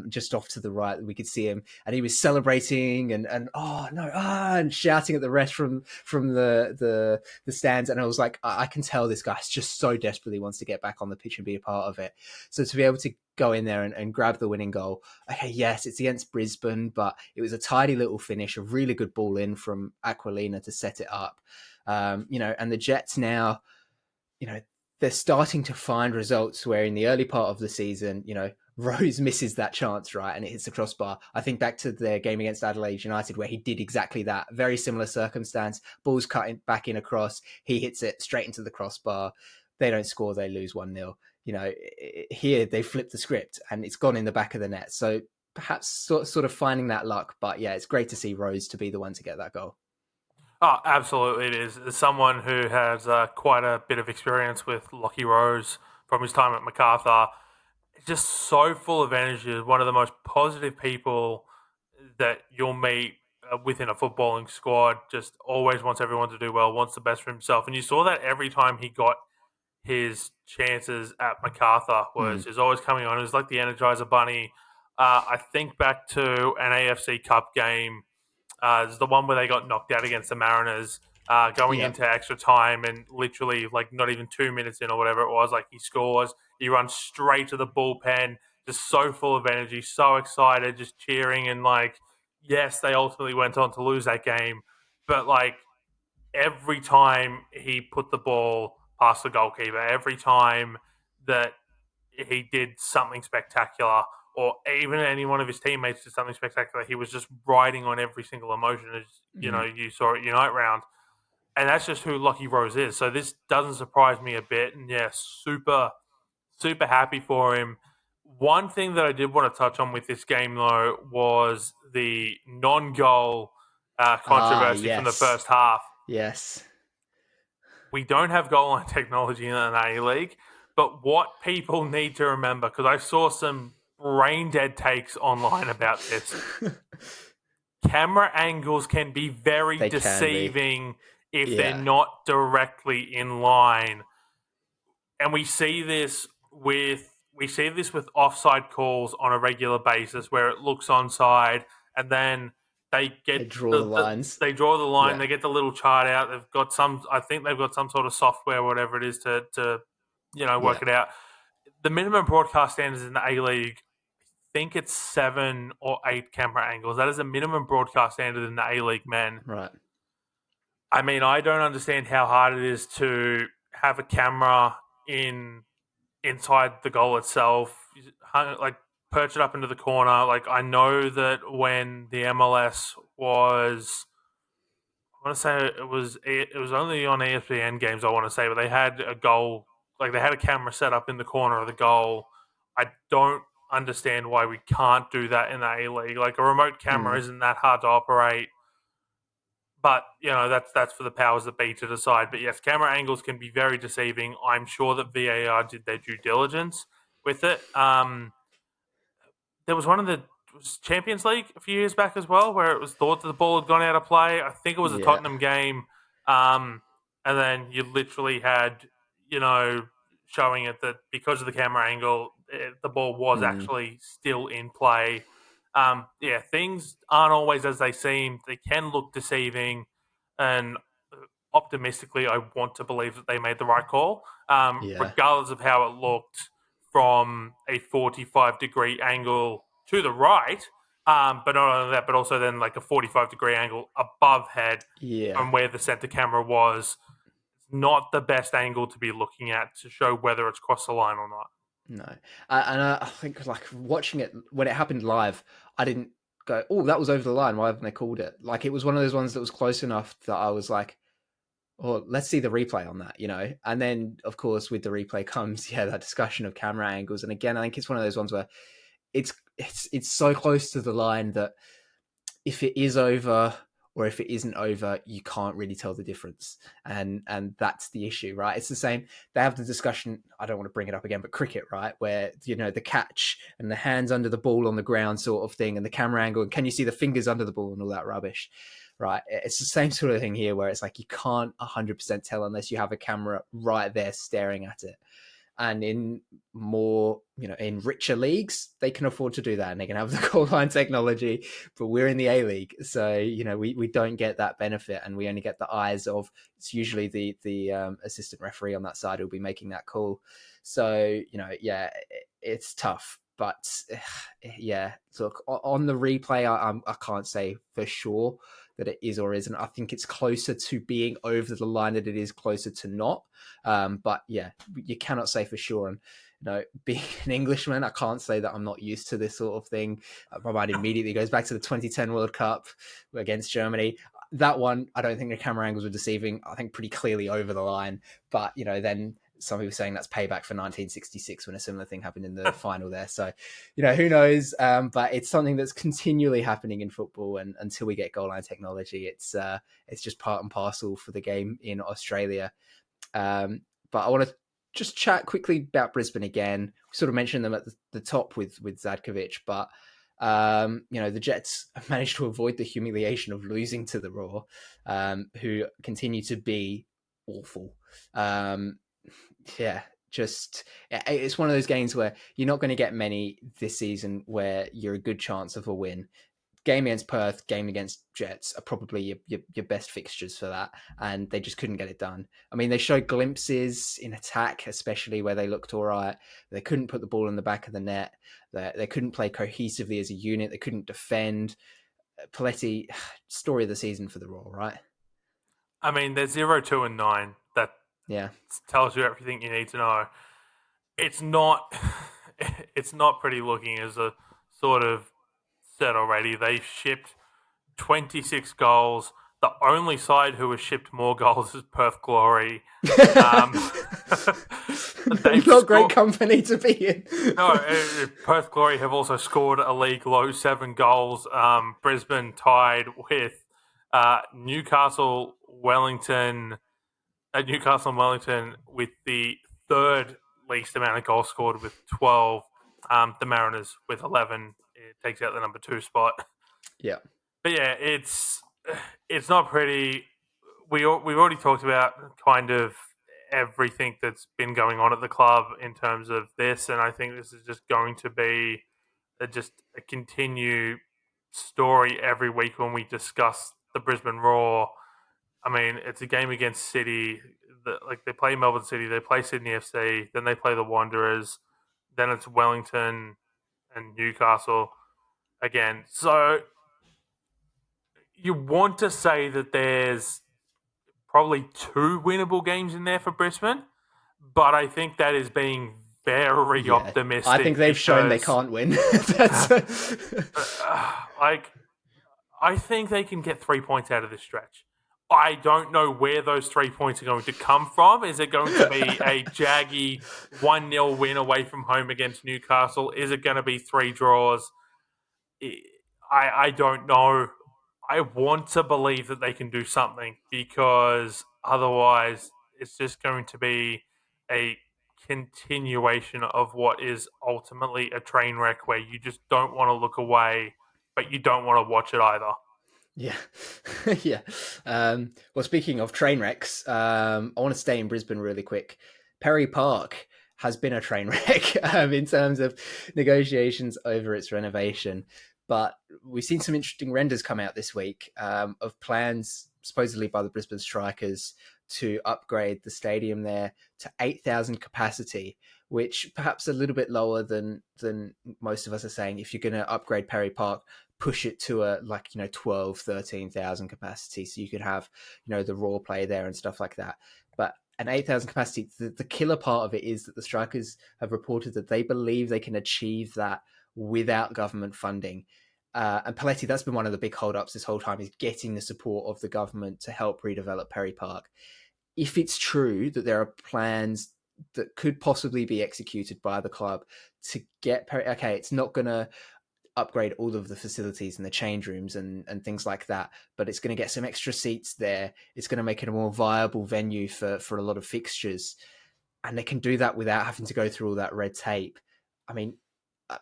just off to the right. We could see him and he was celebrating and oh no, and shouting at the rest from the stands. And I was like, I can tell this guy just so desperately wants to get back on the pitch and be a part of it. So to be able to go in there and grab the winning goal. Okay, yes, it's against Brisbane, but it was a tidy little finish, a really good ball in from Aquilina to set it up. And the Jets now, they're starting to find results where in the early part of the season, Rose misses that chance, right? And it hits the crossbar. I think back to their game against Adelaide United where he did exactly that. Very similar circumstance. Ball's cutting back in across. He hits it straight into the crossbar. They don't score. They lose 1-0. Here they flip the script and it's gone in the back of the net. So perhaps sort of finding that luck. But yeah, it's great to see Rose to be the one to get that goal. Oh, absolutely, it is. As someone who has quite a bit of experience with Lockie Rose from his time at MacArthur, just so full of energy. One of the most positive people that you'll meet within a footballing squad. Just always wants everyone to do well, wants the best for himself. And you saw that every time he got his chances at MacArthur was Mm. is always coming on. It was like the Energizer Bunny. I think back to an AFC Cup game. It's the one where they got knocked out against the Mariners, going Yeah. into extra time, and literally like not even 2 minutes in or whatever it was, like he scores. He runs straight to the bullpen, just so full of energy, so excited, just cheering, and like, yes, they ultimately went on to lose that game, but like every time he put the ball past the goalkeeper, every time that he did something spectacular, or even any one of his teammates did something spectacular, he was just riding on every single emotion, as Mm. you saw at Unite Round. And that's just who Lockie Rose is. So this doesn't surprise me a bit. And yeah, super, super happy for him. One thing that I did want to touch on with this game, though, was the non goal controversy from the Yes. first half. Yes. We don't have goal line technology in an A League, but what people need to remember, because I saw some brain dead takes online about this, camera angles can be very They can be. deceiving if they're Yeah. not directly in line. And we see this with offside calls on a regular basis where it looks onside and then they They get draw the lines. they draw the line, Yeah. they get the little chart out. They've got some I think they've got some sort of software, whatever it is, to Yeah. work it out. The minimum broadcast standards in the A League, I think it's 7 or 8 camera angles. That is a minimum broadcast standard in the A League men. Right. I mean, I don't understand how hard it is to have a camera in inside the goal itself, like perch it up into the corner. Like I know that when the MLS was, I want to say it was only on ESPN games. I want to say, but they had a goal, like they had a camera set up in the corner of the goal. I don't understand why we can't do that in the A League. Like a remote camera Mm. isn't that hard to operate. But that's for the powers that be to decide. But yes, camera angles can be very deceiving. I'm sure that VAR did their due diligence with it. there was one of the Champions League a few years back as well, where it was thought that the ball had gone out of play. I think it was a Yeah. Tottenham game, and then you literally had showing it that because of the camera angle, the ball was Mm, actually still in play. Yeah, things aren't always as they seem. They can look deceiving, and optimistically, I want to believe that they made the right call, yeah. regardless of how it looked from a 45-degree angle to the right. But not only that, but also then like a 45-degree angle above head Yeah. from where the center camera was. Not the best angle to be looking at to show whether it's crossed the line or not. No, and I think like watching it when it happened live, I didn't go, "Oh, that was over the line. Why haven't they called it?" Like it was one of those ones that was close enough that I was like, "Oh, let's see the replay on that," you know. And then, of course, with the replay comes that discussion of camera angles. And again, I think it's one of those ones where it's so close to the line that if it is over or if it isn't over, you can't really tell the difference, and that's the issue, right? It's the same. They have the discussion. I don't want to bring it up again, but cricket, right, where the catch and the hands under the ball on the ground sort of thing, and the camera angle, and can you see the fingers under the ball and all that rubbish, right? It's the same sort of thing here, where it's like you can't 100% tell unless you have a camera right there staring at it. And in more, in richer leagues, they can afford to do that and they can have the goal line technology. But we're in the A League, so we don't get that benefit, and we only get the eyes of, it's usually the assistant referee on that side who'll be making that call. So it's tough. But yeah, look, on the replay, I can't say for sure that it is or isn't. I think it's closer to being over the line than it is closer to not. But yeah, you cannot say for sure. And being an Englishman, I can't say that I'm not used to this sort of thing. My mind immediately goes back to the 2010 World Cup against Germany. That one, I don't think the camera angles were deceiving. I think pretty clearly over the line. But then some people saying that's payback for 1966 when a similar thing happened in the final there. So, who knows? But it's something that's continually happening in football, and until we get goal line technology, it's just part and parcel for the game in Australia. But I want to just chat quickly about Brisbane again. We sort of mentioned them at the top with Zadkovich, but the Jets have managed to avoid the humiliation of losing to the Roar, who continue to be awful. Just it's one of those games where you're not going to get many this season where you're a good chance of a win. Game against Perth, game against Jets are probably your best fixtures for that, and they just couldn't get it done. I mean, they showed glimpses in attack, especially where they looked all right. They couldn't put the ball in the back of the net. They couldn't play cohesively as a unit. They couldn't defend. Poletti, story of the season for the Roar, right? I mean, they're 0-2-9. That Yeah. tells you everything you need to know. It's not it's not pretty looking, as a sort of said already. They shipped 26 goals. The only side who has shipped more goals is Perth Glory. They've Not great company to be in. No, Perth Glory have also scored a league low 7 goals. Brisbane tied with Newcastle and Wellington with the third least amount of goals scored with 12. The Mariners with 11. It takes out the number 2 spot. Yeah. But yeah, it's not pretty. We've already talked about kind of everything that's been going on at the club in terms of this, and I think this is just going to be just a continued story every week when we discuss the Brisbane Roar. I mean, it's a game against City. They play Melbourne City, they play Sydney FC, then they play the Wanderers, then it's Wellington and Newcastle again. So you want to say that there's probably 2 winnable games in there for Brisbane, but I think that is being very Yeah. optimistic. I think they've shown they can't win. I think they can get 3 points out of this stretch. I don't know where those 3 points are going to come from. Is it going to be a jaggy 1-0 win away from home against Newcastle? Is it going to be 3 draws? I don't know. I want to believe that they can do something, because otherwise it's just going to be a continuation of what is ultimately a train wreck where you just don't want to look away, but you don't want to watch it either. Yeah, yeah. Well, speaking of train wrecks, I want to stay in Brisbane really quick. Perry Park has been a train wreck in terms of negotiations over its renovation, but we've seen some interesting renders come out this week of plans supposedly by the Brisbane Strikers to upgrade the stadium there to 8,000 capacity, which perhaps a little bit lower than most of us are saying. If you're going to upgrade Perry Park, push it to a 12, 13,000 capacity, so you could have the Roar play there and stuff like that. But an 8,000 capacity, the killer part of it is that the Strikers have reported that they believe they can achieve that without government funding. And Poletti, that's been one of the big holdups this whole time, is getting the support of the government to help redevelop Perry Park. If it's true that there are plans that could possibly be executed by the club to get Perry, okay, it's not going to upgrade all of the facilities and the change rooms and things like that, but it's going to get some extra seats there. It's going to make it a more viable venue for a lot of fixtures, and they can do that without having to go through all that red tape. I mean,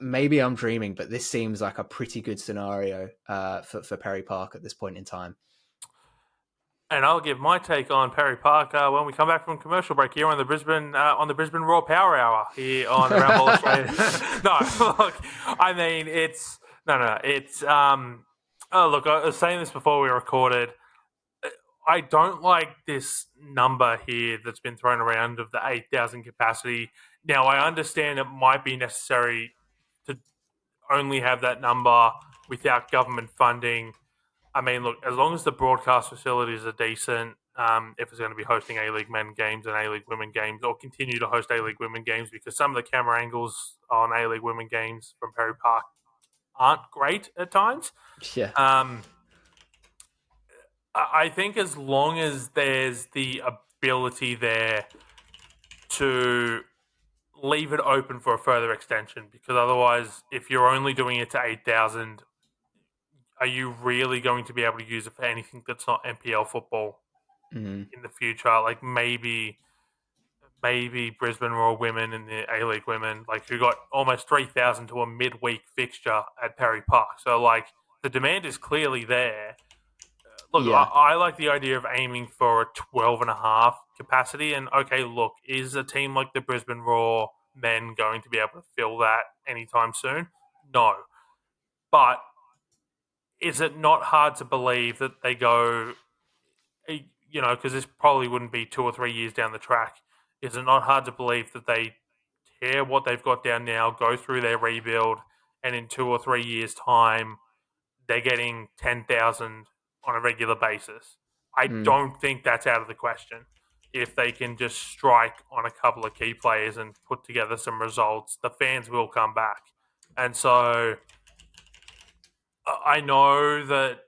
maybe I'm dreaming, but this seems like a pretty good scenario for Perry Park at this point in time. And I'll give my take on Perry Park when we come back from commercial break here on the Brisbane Roar Power Hour here on the Roundball Australia. No, look, I mean it's oh, look, I was saying this before we recorded. I don't like this number here that's been thrown around of the 8,000 capacity. Now I understand it might be necessary to only have that number without government funding. I mean, look, as long as the broadcast facilities are decent, if it's going to be hosting A-League men games and A-League women games, or continue to host A-League women games, because some of the camera angles on A-League women games from Perry Park aren't great at times. Yeah. I think as long as there's the ability there to leave it open for a further extension, because otherwise, if you're only doing it to 8,000, are you really going to be able to use it for anything that's not NPL football in the future? Like maybe Brisbane Roar women and the A-League women, like who got almost 3,000 to a midweek fixture at Perry Park. So like the demand is clearly there. Look, Yeah. I like the idea of aiming for a 12 and a half capacity. And okay, look, is a team like the Brisbane Roar men going to be able to fill that anytime soon? No. But is it not hard to believe that they go, because this probably wouldn't be 2 or 3 years down the track. Is it not hard to believe that they tear what they've got down now, go through their rebuild, and in 2 or 3 years' time, they're getting 10,000 on a regular basis? I don't think that's out of the question. If they can just strike on a couple of key players and put together some results, the fans will come back. And so I know that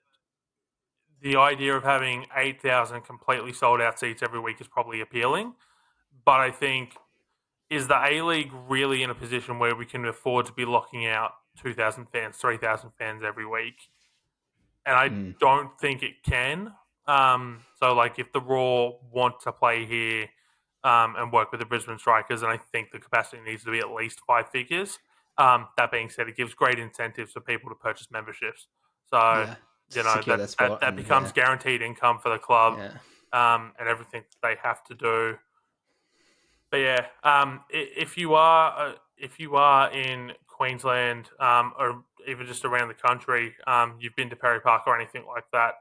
the idea of having 8,000 completely sold out seats every week is probably appealing. But I think, is the A-League really in a position where we can afford to be locking out 2,000 fans, 3,000 fans every week? And I don't think it can. So, like, if the Raw want to play here and work with the Brisbane Strikers, and I think the capacity needs to be at least 5 figures. That being said, it gives great incentives for people to purchase memberships. So, Yeah. To secure their spot. that becomes guaranteed income for the club Yeah. and everything that they have to do. But yeah, if you are in Queensland or even just around the country, you've been to Perry Park or anything like that.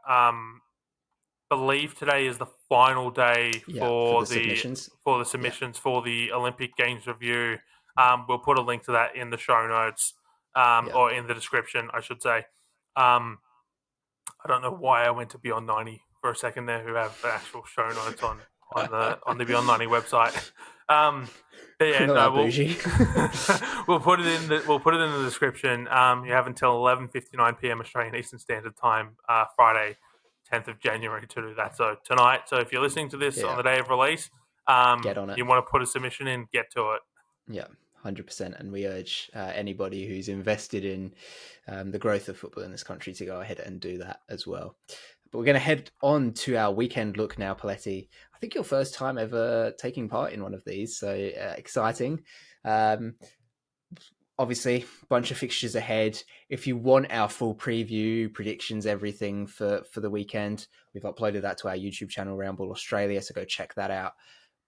Believe today is the final day Yeah. For for the submissions. the submissions for the Olympic Games review. We'll put a link to that in the show notes or in the description, I should say. I don't know why I went to Beyond 90 for a second there, who have the actual show notes on the Beyond 90 website. But yeah, no, we'll put it in the description. You have until 11:59 p.m. Australian Eastern Standard Time, Friday, 10th of January, to do that. So tonight. So if you're listening to this on the day of release, get on it. You want to put a submission in, get to it. Yeah, 100%. And we urge anybody who's invested in the growth of football in this country to go ahead and do that as well. But we're going to head on to our weekend look now, Poletti. I think your first time ever taking part in one of these, so exciting. Obviously, bunch of fixtures ahead. If you want our full preview, predictions, everything for the weekend, we've uploaded that to our YouTube channel, Roundball Australia, so go check that out.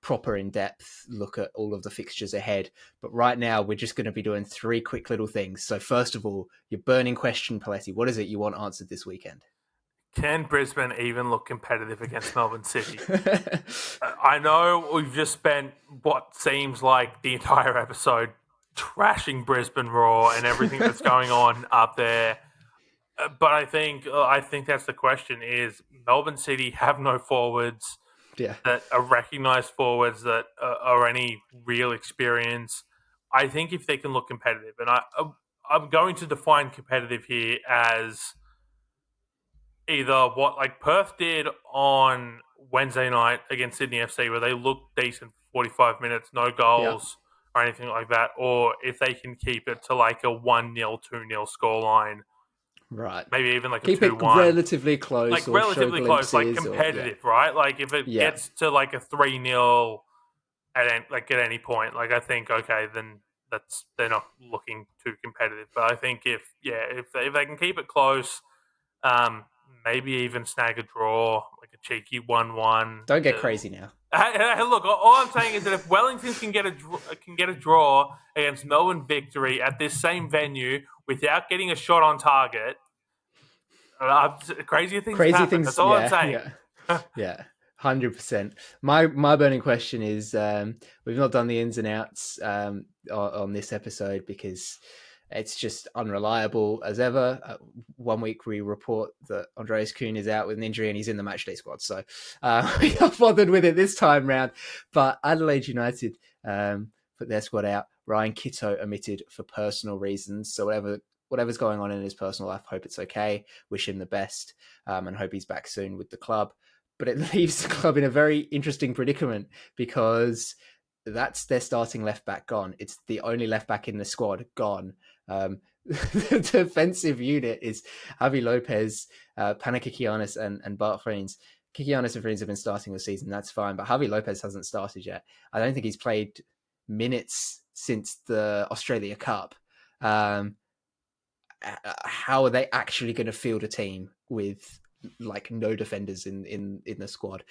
Proper in-depth look at all of the fixtures ahead. But right now, we're just going to be doing 3 quick little things. So first of all, your burning question, Poletti, what is it you want answered this weekend? Can Brisbane even look competitive against Melbourne City? I know we've just spent what seems like the entire episode trashing Brisbane Roar and everything that's going on up there. But I think that's the question: is Melbourne City have no forwards Yeah. that are recognised forwards that are any real experience. I think if they can look competitive, and I'm going to define competitive here as either what like Perth did on Wednesday night against Sydney FC, where they looked decent for 45 minutes, no Yeah. goals or anything like that, or if they can keep it to like a 1-0, 2-0 scoreline, Right. maybe even like a Keep it 2-1. relatively close Like or show relatively close, like glimpses or yeah. competitive, right? Like if it Yeah. gets to like a 3-0 at any point, like I think okay, then they're not looking too competitive. But I think if they can keep it close, um, maybe even snag a draw, like a cheeky 1-1. Don't get crazy now. Look, all I'm saying is that if Wellington can get a draw against Melbourne Victory at this same venue without getting a shot on target, crazier things have Crazy happened. things, That's all I'm yeah, saying. yeah. Yeah. 100%. My burning question is we've not done the ins and outs on this episode because it's just unreliable as ever. 1 week we report that Andreas Kuhn is out with an injury and he's in the matchday squad. So we are bothered with it this time round. But Adelaide United put their squad out. Ryan Kitto omitted for personal reasons. So whatever's going on in his personal life, hope it's okay. Wish him the best and hope he's back soon with the club. But it leaves the club in a very interesting predicament because that's their starting left back gone. It's the only left back in the squad gone. The defensive unit is Javi Lopez, Panakikianis, and Bart Freins. Kikianis and Freins have been starting the season. That's fine. But Javi Lopez hasn't started yet. I don't think he's played minutes since the Australia Cup. How are they actually going to field a team with like no defenders in the squad?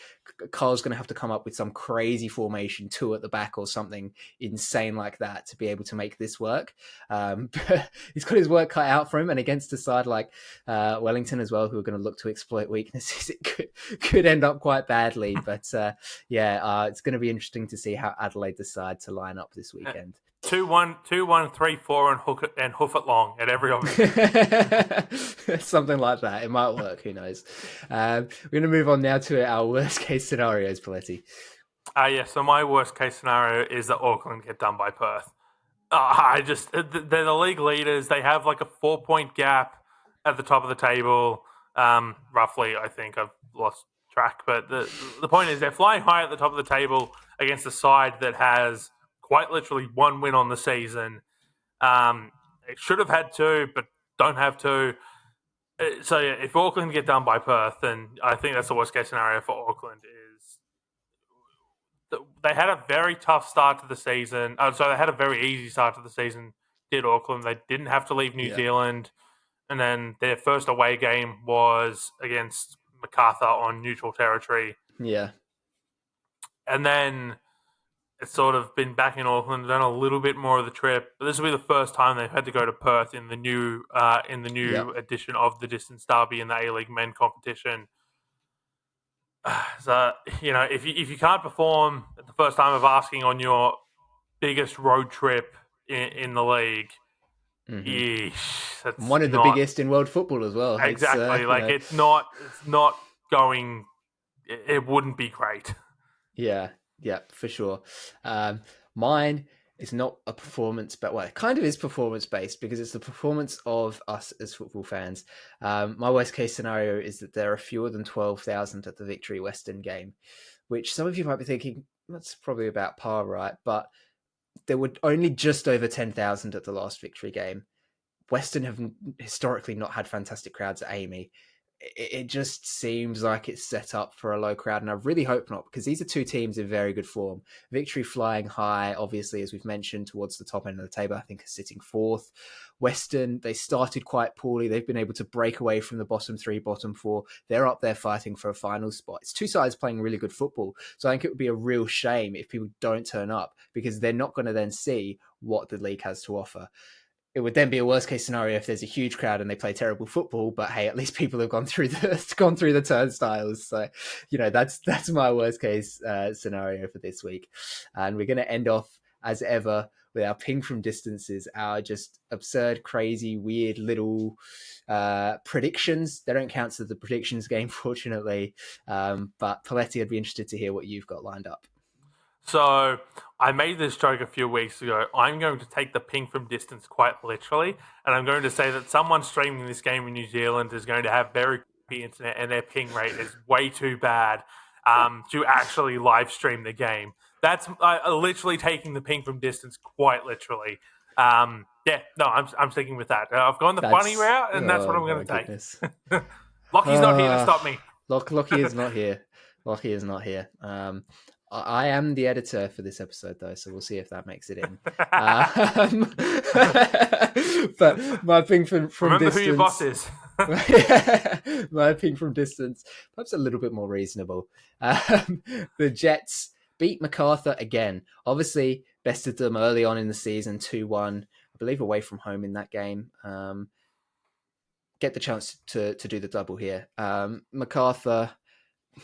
Carl's going to have to come up with some crazy formation, 2 at the back or something insane like that to be able to make this work. He's got his work cut out for him, and against a side like Wellington as well, who are going to look to exploit weaknesses, it could end up quite badly. But it's going to be interesting to see how Adelaide decide to line up this weekend. 2-1, 2-1, 3-4, and hoof it long at every opportunity. Something like that. It might work. Who knows? We're going to move on now to our worst case scenarios, Poletti. So my worst case scenario is that Auckland get done by Perth. They're the league leaders. They have like a 4-point gap at the top of the table, roughly. I think I've lost track, but the point is they're flying high at the top of the table against a side that has quite literally 1 win on the season. It should have had 2, but don't have 2. So yeah, if Auckland get done by Perth, then I think that's the worst case scenario for Auckland. Is they had a very tough start to the season. So they had a very easy start to the season. Did Auckland? They didn't have to leave New Zealand, and then their first away game was against Macarthur on neutral territory. Yeah, and then it's sort of been back in Auckland, done a little bit more of the trip. But this will be the first time they've had to go to Perth in the new edition of the Distance Derby in the A-League men competition. So if you can't perform at the first time of asking on your biggest road trip in the league, that's one of the biggest in world football as well. Exactly, it's not going. It wouldn't be great. Yeah, for sure. Mine is not a performance, but it kind of is performance based because it's the performance of us as football fans. My worst case scenario is that there are fewer than 12,000 at the Victory Western game, which some of you might be thinking that's probably about par, right? But there were only just over 10,000 at the last Victory game. Western have historically not had fantastic crowds at Amy. it just seems like it's set up for a low crowd, and I really hope not, because these are two teams in very good form. Victory flying high, obviously, as we've mentioned, towards the top end of the table. I think are sitting fourth. Western, they started quite poorly. They've been able to break away from the bottom three, bottom four. They're up there fighting for a final spot. It's two sides playing really good football. So I think it would be a real shame if people don't turn up, because they're not going to then see what the league has to offer. It would then be a worst case scenario if there's a huge crowd and they play terrible football. But hey, at least people have gone through the turnstiles. So, that's my worst case scenario for this week. And we're going to end off as ever with our ping from distances, our just absurd, crazy, weird little predictions. They don't count as the predictions game, fortunately. But Poletti, I'd be interested to hear what you've got lined up. So I made this joke a few weeks ago. I'm going to take the ping from distance quite literally, and I'm going to say that someone streaming this game in New Zealand is going to have very crappy internet, and their ping rate is way too bad to actually live stream the game. That's literally taking the ping from distance quite literally. I'm sticking with that. I've gone the funny route, and that's what I'm going to take. Goodness. Lockie's not here to stop me. Lockie is not here. Lockie is not here. I am the editor for this episode, though, so we'll see if that makes it in. But my ping from Remember distance, who your boss is. My ping from distance, perhaps a little bit more reasonable. The Jets beat MacArthur again. Obviously, bested them early on in the season, 2-1, I believe, away from home in that game. Get the chance to do the double here. MacArthur,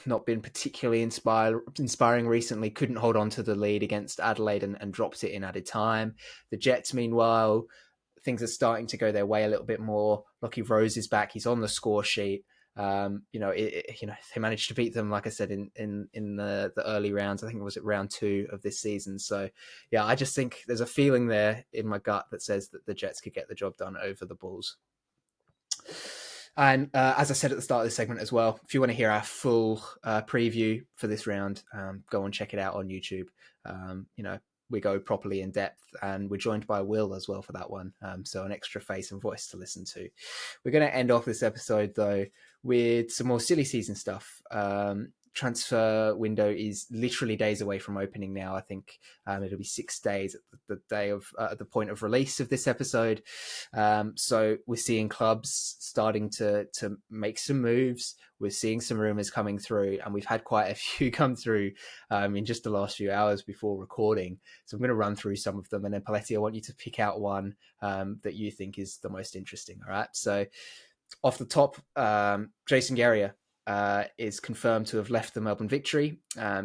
not been particularly inspiring recently, couldn't hold on to the lead against Adelaide and dropped it in added time. The Jets, meanwhile, things are starting to go their way a little bit more. Lockie Rose is back. He's on the score sheet. They managed to beat them, like I said, in the early rounds. I think it was at round 2 of this season. So, yeah, I just think there's a feeling there in my gut that says that the Jets could get the job done over the Bulls. And as I said at the start of this segment as well, if you want to hear our full preview for this round, go and check it out on YouTube. We go properly in depth, and we're joined by Will as well for that one. So an extra face and voice to listen to. We're going to end off this episode, though, with some more silly season stuff. Transfer window is literally days away from opening now. I think it'll be 6 days at the day of at the point of release of this episode. So we're seeing clubs starting to make some moves. We're seeing some rumors coming through, and we've had quite a few come through in just the last few hours before recording. So I'm going to run through some of them, and then Poletti, I want you to pick out one that you think is the most interesting. All right. So off the top, Jason Guerrier is confirmed to have left the Melbourne Victory.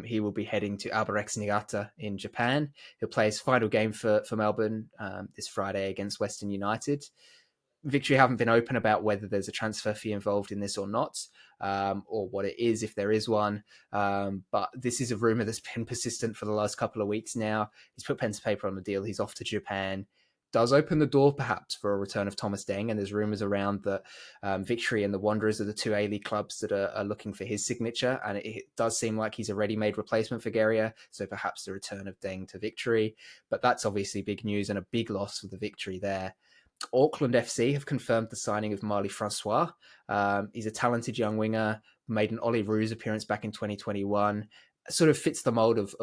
He will be heading to Albirex Niigata in Japan. He'll play his final game for Melbourne this Friday against Western United. Victory haven't been open about whether there's a transfer fee involved in this or not, or what it is, if there is one. But this is a rumour that's been persistent for the last couple of weeks now. He's put pen to paper on the deal. He's off to Japan. Does open the door perhaps for a return of Thomas Deng, and there's rumours around that Victory and the Wanderers are the two A-League clubs that are looking for his signature, and it does seem like he's a ready-made replacement for Guerrier, so perhaps the return of Deng to Victory. But that's obviously big news and a big loss for the Victory there. Auckland FC have confirmed the signing of Marley Francois. He's a talented young winger, made an Ollie Roos appearance back in 2021. Sort of fits the mold of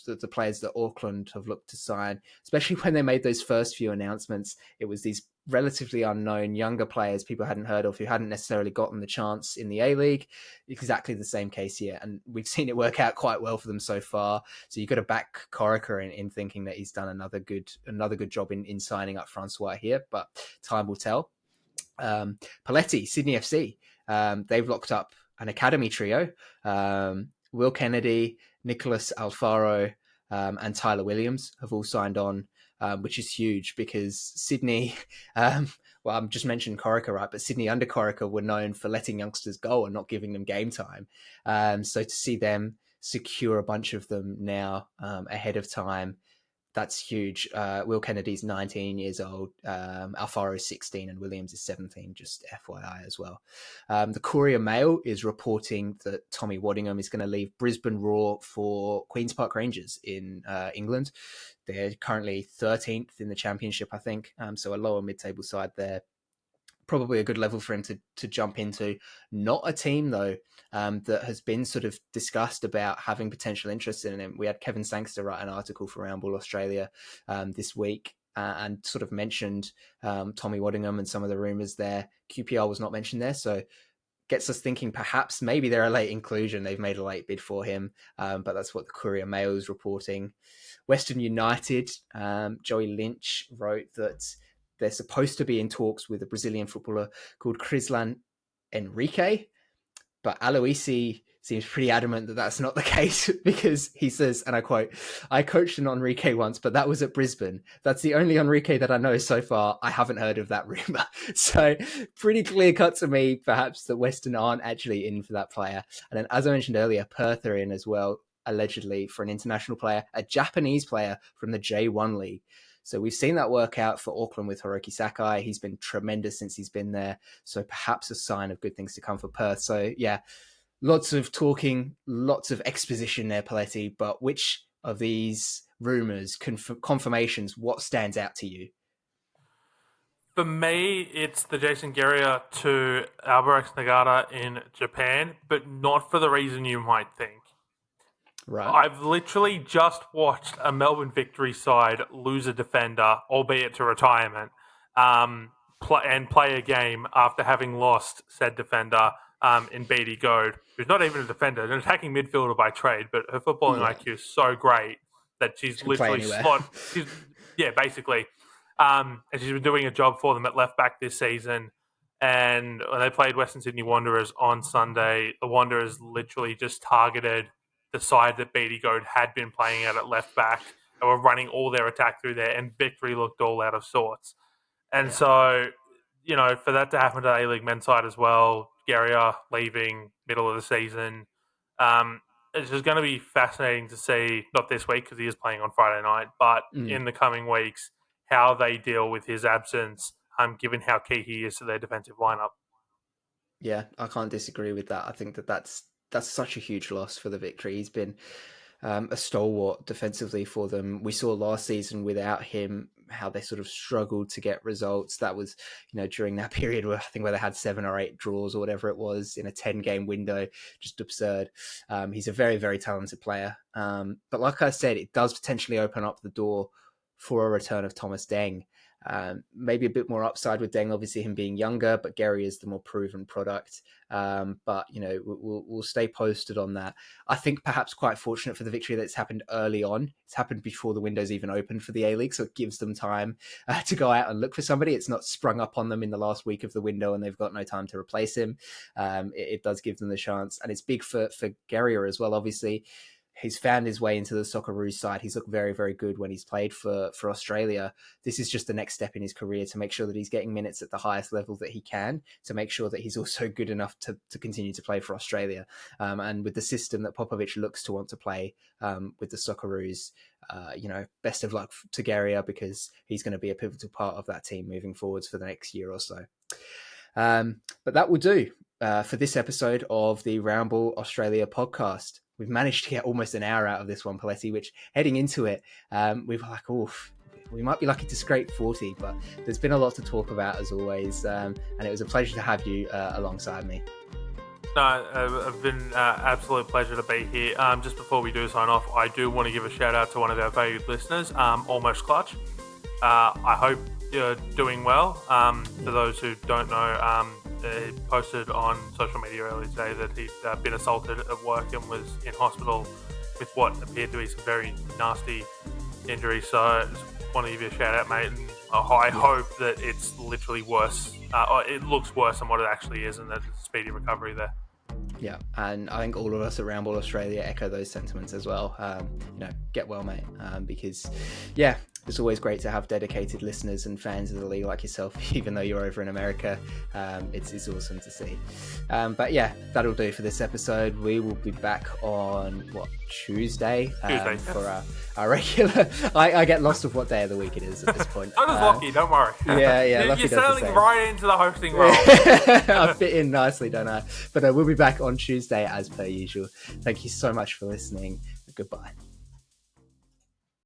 the players that Auckland have looked to sign, especially when they made those first few announcements. It was these relatively unknown younger players people hadn't heard of, who hadn't necessarily gotten the chance in the A-League. Exactly the same case here, and we've seen it work out quite well for them so far. So you've got to back Corica in thinking that he's done another good job in signing up Francois here, but time will tell. Poletti, Sydney FC, they've locked up an academy trio. Will Kennedy, Nicholas Alfaro, and Tyler Williams have all signed on, which is huge because Sydney, I've just mentioned Corica, right? But Sydney under Corica were known for letting youngsters go and not giving them game time. So to see them secure a bunch of them now ahead of time, that's huge. Will Kennedy's 19 years old, Alfaro is 16, and Williams is 17, just FYI as well. The Courier Mail is reporting that Tommy Waddingham is going to leave Brisbane Roar for Queen's Park Rangers in England. They're currently 13th in the championship, I think, so a lower mid-table side there. probably a good level for him to jump into. Not a team though that has been sort of discussed about having potential interest in him. We had Kevin Sangster write an article for Roundball Australia this week and sort of mentioned Tommy Waddingham and some of the rumours there. QPR was not mentioned there, so gets us thinking perhaps maybe they're a late inclusion. They've made a late bid for him, but that's what the Courier Mail is reporting. Western United, Joey Lynch wrote that they're supposed to be in talks with a Brazilian footballer called Crislan Enrique, but Aloisi seems pretty adamant that that's not the case because he says, and I quote, "I coached an Enrique once, but that was at Brisbane. That's the only Enrique that I know so far. I haven't heard of that rumour." So pretty clear cut to me, perhaps, that Western aren't actually in for that player. And then, as I mentioned earlier, Perth are in as well, allegedly, for an international player, a Japanese player from the J1 League. So we've seen that work out for Auckland with Hiroki Sakai. He's been tremendous since he's been there. So perhaps a sign of good things to come for Perth. So yeah, lots of talking, lots of exposition there, Poletti. But which of these rumours, confirmations, what stands out to you? For me, it's the Jason Geria to Albirex Nagata in Japan, but not for the reason you might think. Right. I've literally just watched a Melbourne Victory side lose a defender, albeit to retirement, and play a game after having lost said defender in Beatty Goad, who's not even a defender, an attacking midfielder by trade, but her footballing IQ is so great that she's literally basically. And she's been doing a job for them at left back this season. And when they played Western Sydney Wanderers on Sunday, the Wanderers literally just targeted the side that Beatty Goad had been playing at left back and were running all their attack through there, and Victory looked all out of sorts. And so, for that to happen to the A-League men's side as well, Geria leaving middle of the season, it's just going to be fascinating to see, not this week because he is playing on Friday night, but in the coming weeks, how they deal with his absence, given how key he is to their defensive lineup. Yeah, I can't disagree with that. I think that's such a huge loss for the Victory. He's been a stalwart defensively for them. We saw last season without him how they sort of struggled to get results. That was, during that period where I think where they had 7 or 8 draws or whatever it was in a 10-game window, just absurd. He's a very, very talented player. But like I said, it does potentially open up the door for a return of Thomas Deng. Maybe a bit more upside with Deng, obviously him being younger, but Gary is the more proven product. But we'll stay posted on that. I think perhaps quite fortunate for the Victory that it's happened early on. It's happened before the window's even open for the A-League, so it gives them time to go out and look for somebody. It's not sprung up on them in the last week of the window and they've got no time to replace him. It does give them the chance, and it's big for Gary as well, obviously. He's found his way into the Socceroos side. He's looked very, very good when he's played for Australia. This is just the next step in his career to make sure that he's getting minutes at the highest level that he can, to make sure that he's also good enough to continue to play for Australia. And with the system that Popovic looks to want to play with the Socceroos, best of luck to Garia, because he's going to be a pivotal part of that team moving forwards for the next year or so. But that will do for this episode of the Roundball Australia podcast. We've managed to get almost an hour out of this one, Poletti, which heading into it, we were like, we might be lucky to scrape 40, but there's been a lot to talk about as always. And it was a pleasure to have you alongside me. No, it's been an absolute pleasure to be here. Just before we do sign off, I do want to give a shout out to one of our valued listeners, Almost Clutch. I hope you're doing well. For those who don't know, he posted on social media earlier today that he'd been assaulted at work and was in hospital with what appeared to be some very nasty injuries. So I just want to give you a shout out, mate. And I hope that it's literally worse. It looks worse than what it actually is, and that there's a speedy recovery there. Yeah, and I think all of us at Roundball Australia echo those sentiments as well. Get well, mate, because, yeah, it's always great to have dedicated listeners and fans of the league like yourself, even though you're over in America. It's awesome to see. But yeah, that'll do for this episode. We will be back on, Tuesday? For our regular... I get lost with what day of the week it is at this point. I was lucky, don't worry. Yeah. You're settling right into the hosting role. I fit in nicely, don't I? But we'll be back on Tuesday as per usual. Thank you so much for listening. Goodbye.